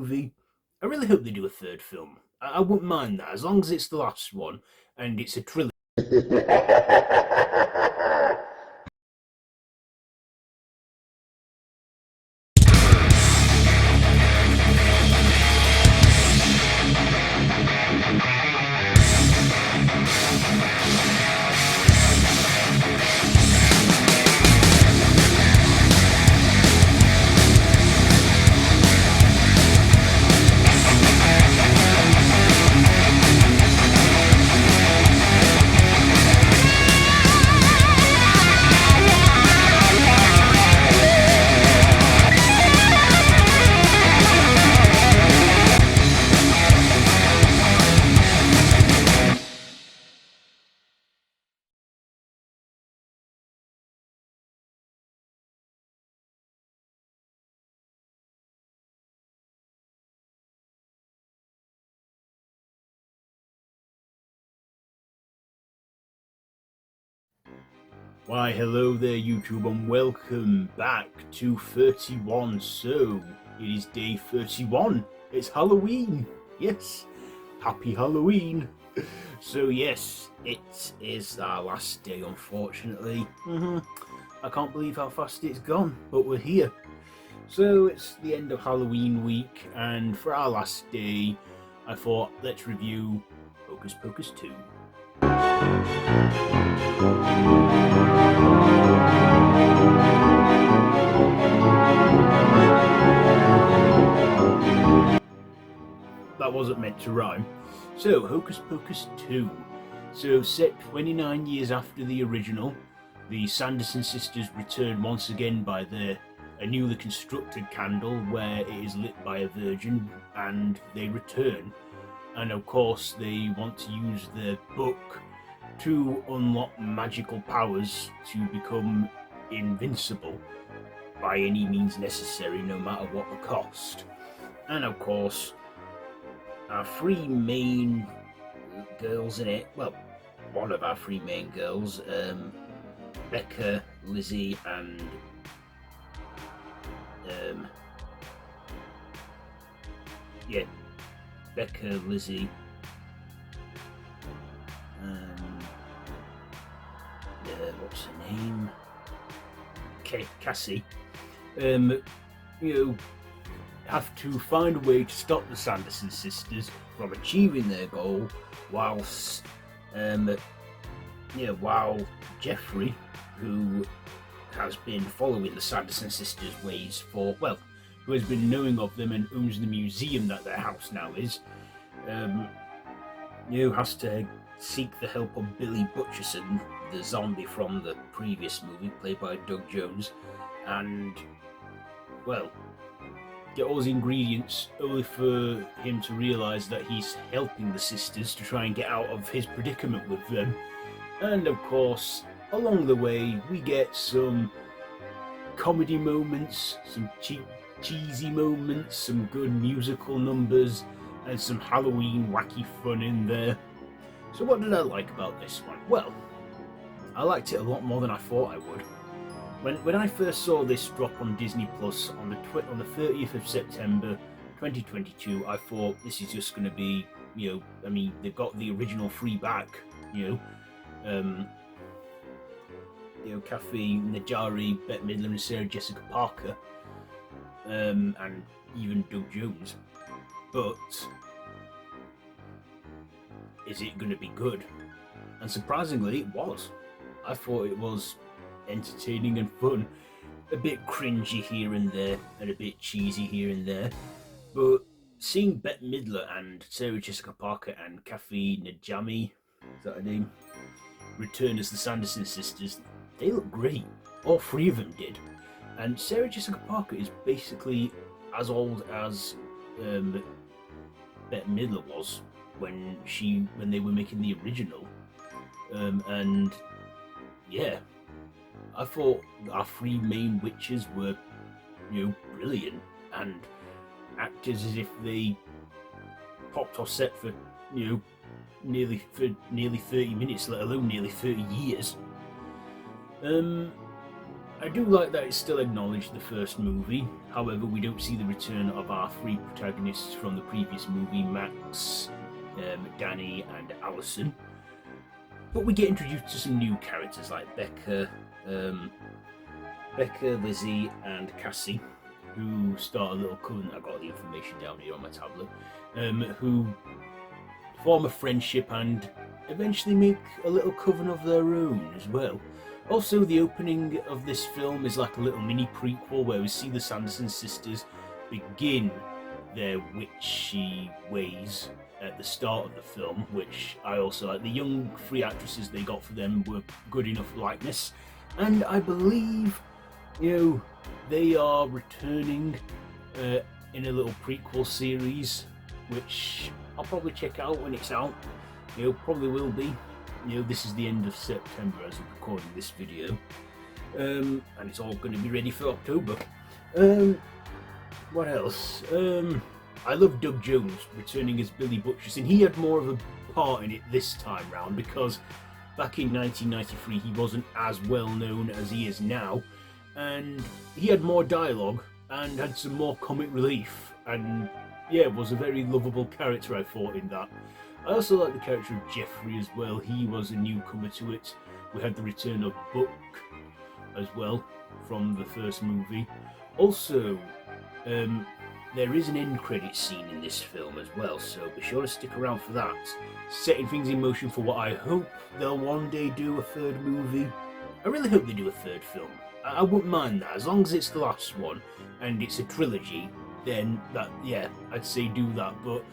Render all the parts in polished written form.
movie. I really hope they do a third film. I wouldn't mind that, as long as it's the last one, and it's a trilogy. Why, hello there, YouTube, and welcome back to 31. So, it is day 31. It's Halloween. Yes, happy Halloween. So, yes, it is our last day, unfortunately. I can't believe how fast it's gone, but we're here. So, it's the end of Halloween week, and for our last day, I thought, let's review Hocus Pocus 2. That wasn't meant to rhyme. So, Hocus Pocus 2. So, set 29 years after the original, the Sanderson sisters return once again by a newly constructed candle where it is lit by a virgin, and they return. And of course, they want to use their book to unlock magical powers to become invincible by any means necessary, no matter what the cost. And of course, our three main girls in it, well, one of our three main girls, Becca, Lizzie, and Becca, Lizzie, what's her name? Cassie. Have to find a way to stop the Sanderson sisters from achieving their goal, whilst while Jeffrey, who has been following the Sanderson sisters' ways who has been knowing of them and owns the museum that their house now is, has to seek the help of Billy Butcherson, the zombie from the previous movie, played by Doug Jones, and, get all his ingredients, only for him to realise that he's helping the sisters to try and get out of his predicament with them. And of course, along the way, we get some comedy moments, some cheesy moments, some good musical numbers, and some Halloween wacky fun in there. So what did I like about this one? Well, I liked it a lot more than I thought I would. When I first saw this drop on Disney Plus on the 30th of September 2022, I thought this is just going to be, they've got the original three back, Kathy Najimy, Bette Midler, and Sarah Jessica Parker, and even Doug Jones. But is it going to be good? And surprisingly, it was. I thought it was entertaining and fun, a bit cringy here and there, and a bit cheesy here and there. But seeing Bette Midler and Sarah Jessica Parker and Kathy Najimy, is that her name, return as the Sanderson sisters, they look great. All three of them did. And Sarah Jessica Parker is basically as old as Bette Midler was when they were making the original. And yeah, I thought our three main witches were, brilliant, and acted as if they popped off set for, nearly 30 minutes, let alone nearly 30 years. I do like that it still acknowledged the first movie. However, we don't see the return of our three protagonists from the previous movie, Max, Danny and Allison. But we get introduced to some new characters like Becca, Lizzie and Cassie, who start a little coven. I've got the information down here on my tablet, who form a friendship and eventually make a little coven of their own as well. Also, the opening of this film is like a little mini prequel where we see the Sanderson sisters begin their witchy ways at the start of the film, which I also like. The young three actresses they got for them were good enough likeness, and I believe, they are returning in a little prequel series, which I'll probably check out when it's out. Probably will be. This is the end of September as I'm recording this video, and it's all going to be ready for October. What else? I love Doug Jones returning as Billy Butcherson. He had more of a part in it this time round because back in 1993 he wasn't as well known as he is now, and he had more dialogue and had some more comic relief, and was a very lovable character, I thought, in that. I also like the character of Jeffrey as well. He was a newcomer to it. We had the return of Buck as well from the first movie. Also, there is an end credit scene in this film as well, so be sure to stick around for that. Setting things in motion for what I hope they'll one day do a third movie. I really hope they do a third film. I wouldn't mind that, as long as it's the last one and it's a trilogy, then I'd say do that, but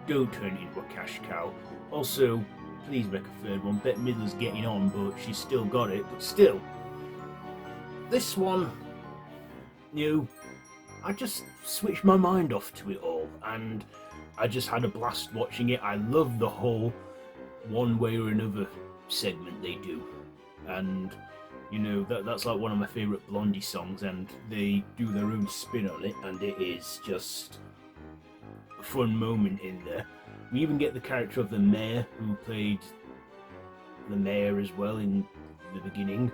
don't turn it into a cash cow. Also, please make a third one. Bette Midler's getting on, but she's still got it. But still, this one, I just switched my mind off to it all, and I just had a blast watching it. I love the whole one way or another segment they do, and that's like one of my favourite Blondie songs, and they do their own spin on it, and it is just a fun moment in there. We even get the character of the mayor, who played the mayor as well in the beginning,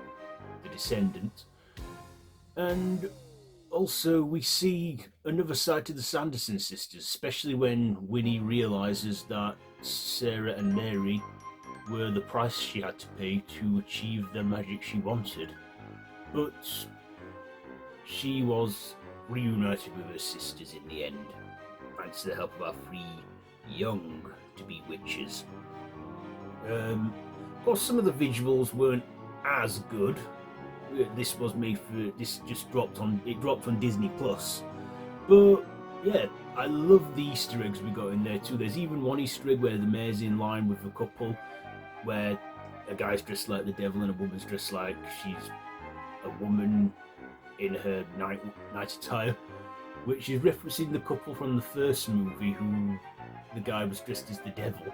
the Descendants, and also we see another side to the Sanderson sisters, especially when Winnie realises that Sarah and Mary were the price she had to pay to achieve the magic she wanted. But she was reunited with her sisters in the end, thanks to the help of our three young to be witches. Of course, some of the visuals weren't as good. This just dropped on Disney Plus. But I love the Easter eggs we got in there too. There's even one Easter egg where the mayor's in line with the couple, where a guy's dressed like the devil and a woman's dressed like she's a woman in her night attire, which is referencing the couple from the first movie who the guy was dressed as the devil.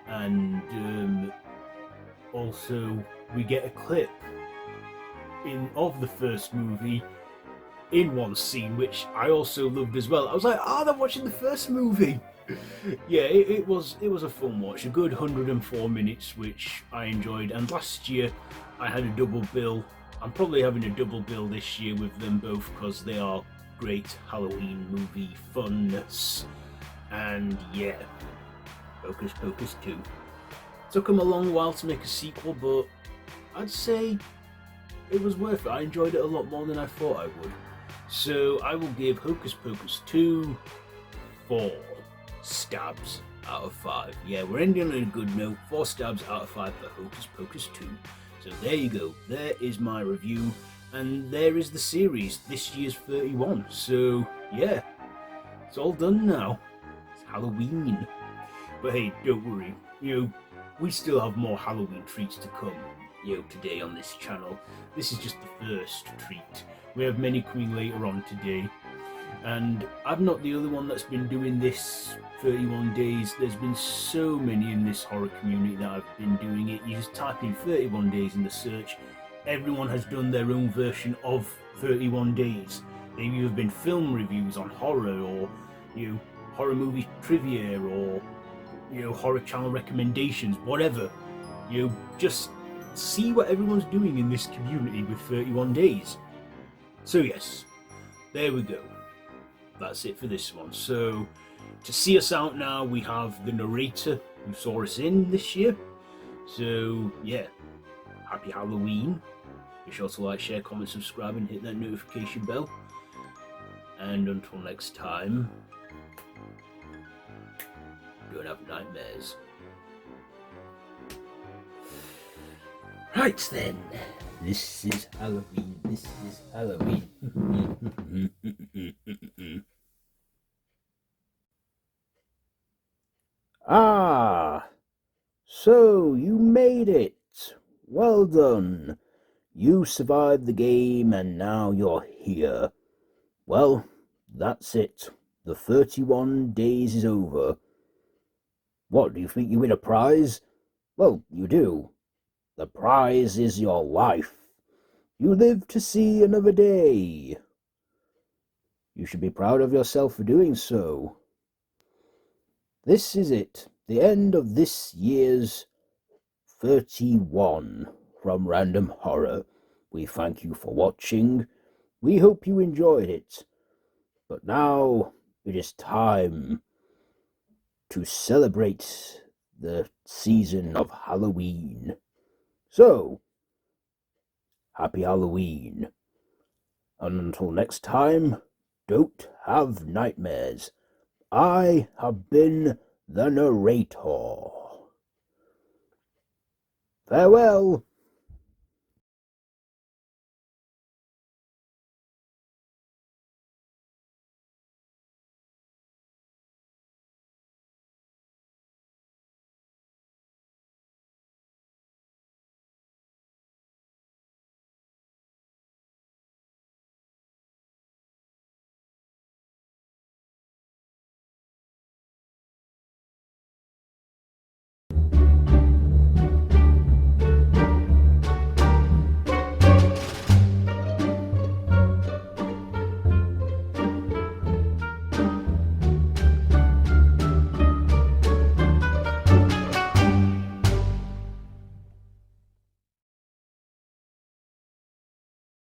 And also we get a clip of the first movie in one scene, which I also loved as well. I was like, I'm watching the first movie. It was a fun watch, a good 104 minutes, which I enjoyed. And last year I had a double bill. I'm probably having a double bill this year with them both because they are great Halloween movie funness. And Hocus Pocus 2. Took them a long while to make a sequel, but I'd say it was worth it. I enjoyed it a lot more than I thought I would. So I will give Hocus Pocus 2 4 stabs out of 5. We're ending on a good note. 4 stabs out of 5 for Hocus Pocus 2. So there you go. There is my review. And there is the series. This year's 31. So it's all done now. It's Halloween. But hey, don't worry. We still have more Halloween treats to come. Today on this channel. This is just the first treat. We have many coming later on today, and I'm not the only one that's been doing this 31 days. There's been so many in this horror community that have been doing it. You just type in 31 days in the search. Everyone has done their own version of 31 days. They've either been film reviews on horror, or horror movie trivia, or horror channel recommendations, whatever. Just let's see what everyone's doing in this community with 31 days. So yes, there we go. That's it for this one. So to see us out now, we have the narrator who saw us in this year. So yeah, happy Halloween. Be sure to like, share, comment, subscribe, and hit that notification bell. And until next time, don't have nightmares. Right then, this is Halloween, this is Halloween. Ah, so you made it. Well done. You survived the game and now you're here. Well, that's it. The 31 days is over. What, do you think you win a prize? Well, you do. The prize is your life. You live to see another day. You should be proud of yourself for doing so. This is it, the end of this year's 31 from Random Horror. We thank you for watching. We hope you enjoyed it. But now it is time to celebrate the season of Halloween. So, happy Halloween. And until next time, don't have nightmares. I have been the narrator. Farewell.